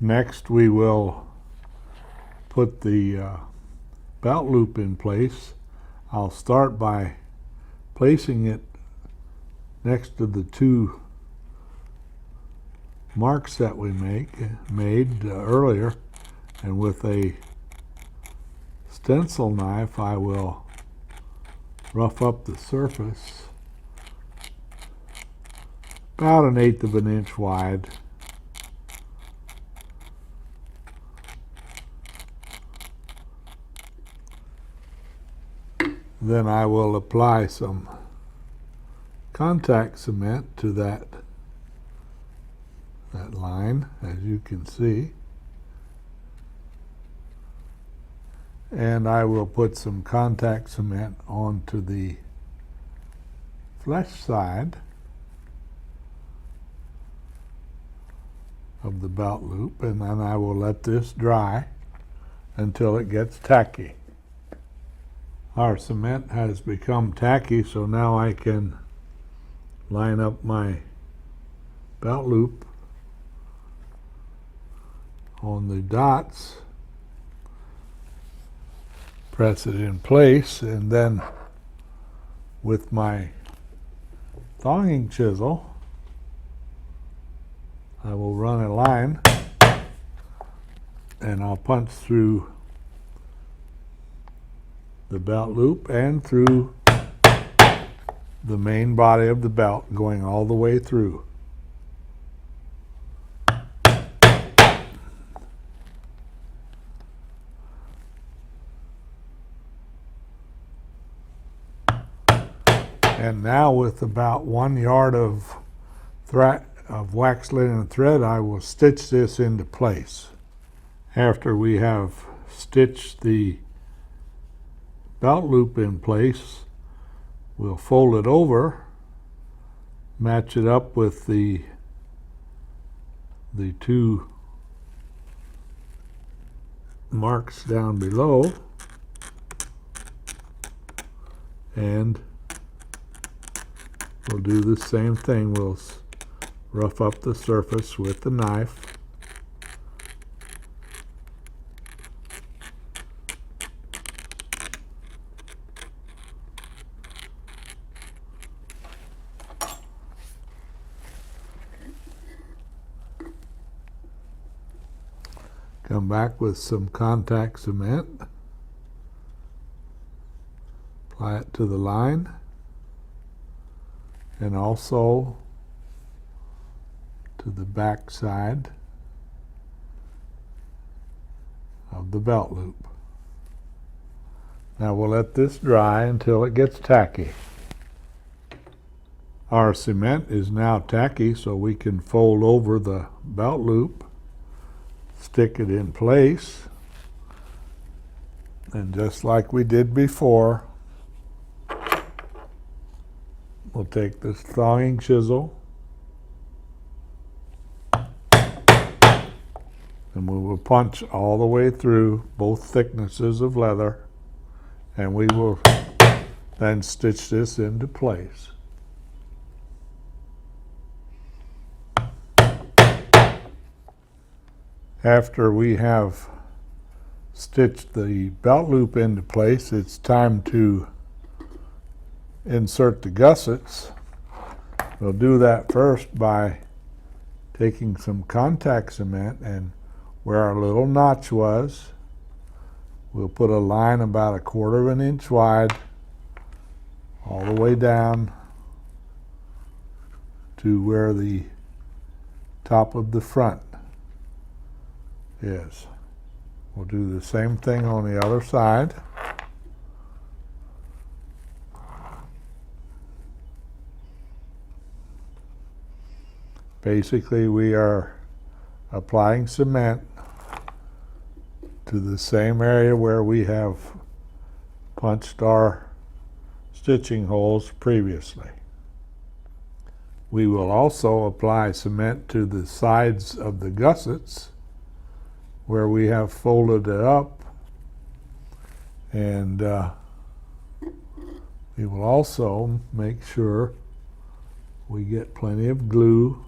Next we will put the belt loop in place. I'll start by placing it next to the two marks that we made earlier, and with a stencil knife I will rough up the surface about 1/8 of an inch wide. Then I will apply some contact cement to that line, as you can see, and I will put some contact cement onto the flesh side of the belt loop, and then I will let this dry until it gets tacky. Our cement has become tacky, so now I can line up my belt loop on the dots, press it in place, and then with my thonging chisel I will run a line, and I'll punch through the belt loop and through the main body of the belt, going all the way through. And now, with about 1 yard of wax linen thread, I will stitch this into place. After we have stitched the belt loop in place, we'll fold it over, match it up with the two marks down below, and we'll do the same thing. We'll rough up the surface with the knife. Come back with some contact cement, apply it to the line, and also to the back side of the belt loop. Now we'll let this dry until it gets tacky. Our cement is now tacky, so we can fold over the belt loop, stick it in place, and just like we did before, we'll take this thonging chisel and we will punch all the way through both thicknesses of leather, and we will then stitch this into place. After we have stitched the belt loop into place, it's time to insert the gussets. We'll do that first by taking some contact cement, and where our little notch was, we'll put a line about 1/4 of an inch wide all the way down to where the top of the front is. We'll do the same thing on the other side. Basically, we are applying cement to the same area where we have punched our stitching holes previously. We will also apply cement to the sides of the gussets where we have folded it up, and we will also make sure we get plenty of glue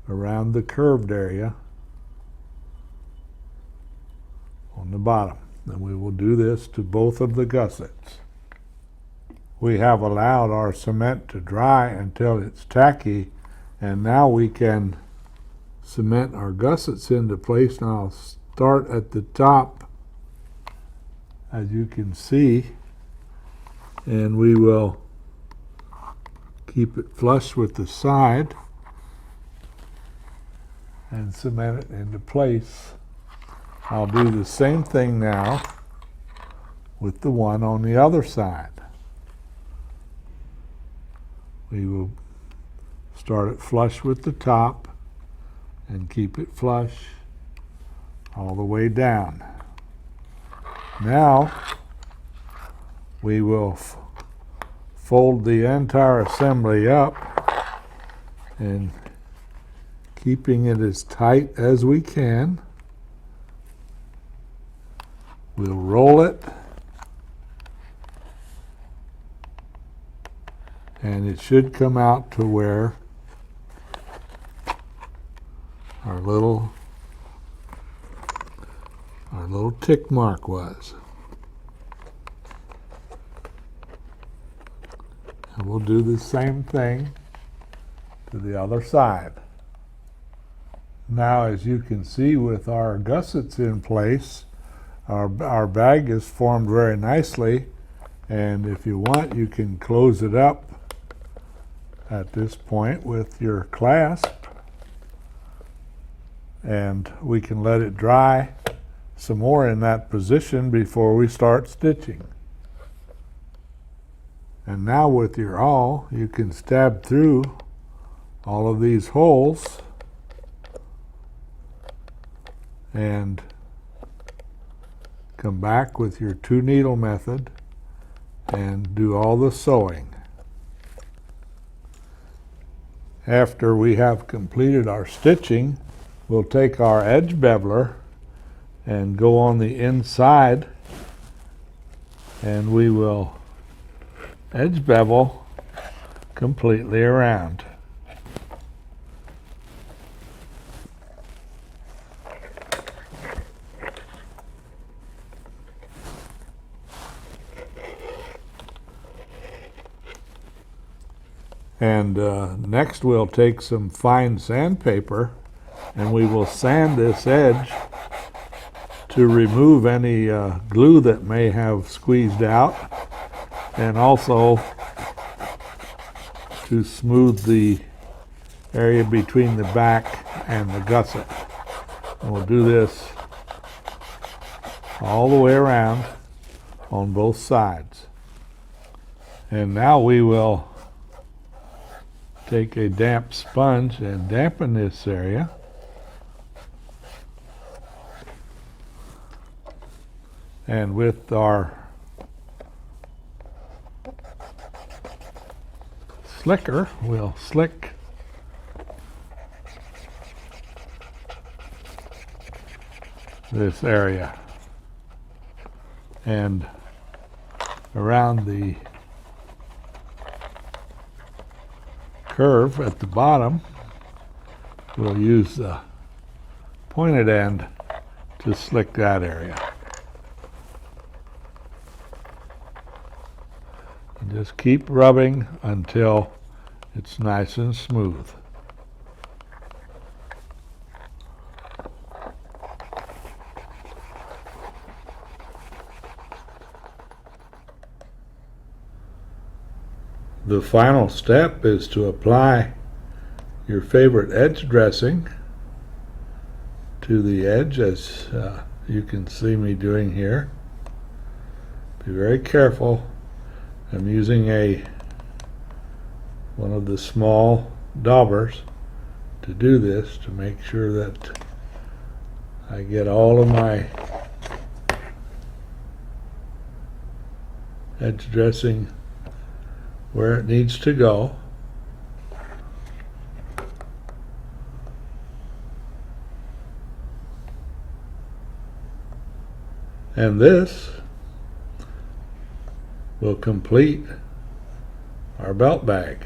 around the curved area on the bottom. And we will do this to both of the gussets. We have allowed our cement to dry until it's tacky, and now we can cement our gussets into place. Now I'll start at the top, as you can see, and we will keep it flush with the side and cement it into place. I'll do the same thing now with the one on the other side. We will start it flush with the top and keep it flush all the way down. Now we will fold the entire assembly up, and keeping it as tight as we can, we'll roll it, and it should come out to where our little tick mark was. And we'll do the same thing to the other side. Now, as you can see, with our gussets in place, our bag is formed very nicely, and if you want, you can close it up at this point with your clasp, and we can let it dry some more in that position before we start stitching. And now with your awl, you can stab through all of these holes and come back with your 2-needle method and do all the sewing. After we have completed our stitching, we'll take our edge beveler and go on the inside, and we will edge bevel completely around. And next we'll take some fine sandpaper, and we will sand this edge to remove any glue that may have squeezed out, and also to smooth the area between the back and the gusset. And we'll do this all the way around on both sides. And now we will take a damp sponge and dampen this area. And with our slicker, we'll slick this area. And around the curve at the bottom, we'll use the pointed end to slick that area. And just keep rubbing until it's nice and smooth. The final step is to apply your favorite edge dressing to the edge, as you can see me doing here. Be very careful. I'm using one of the small daubers to do this, to make sure that I get all of my edge dressing where it needs to go. And this will complete our belt bag.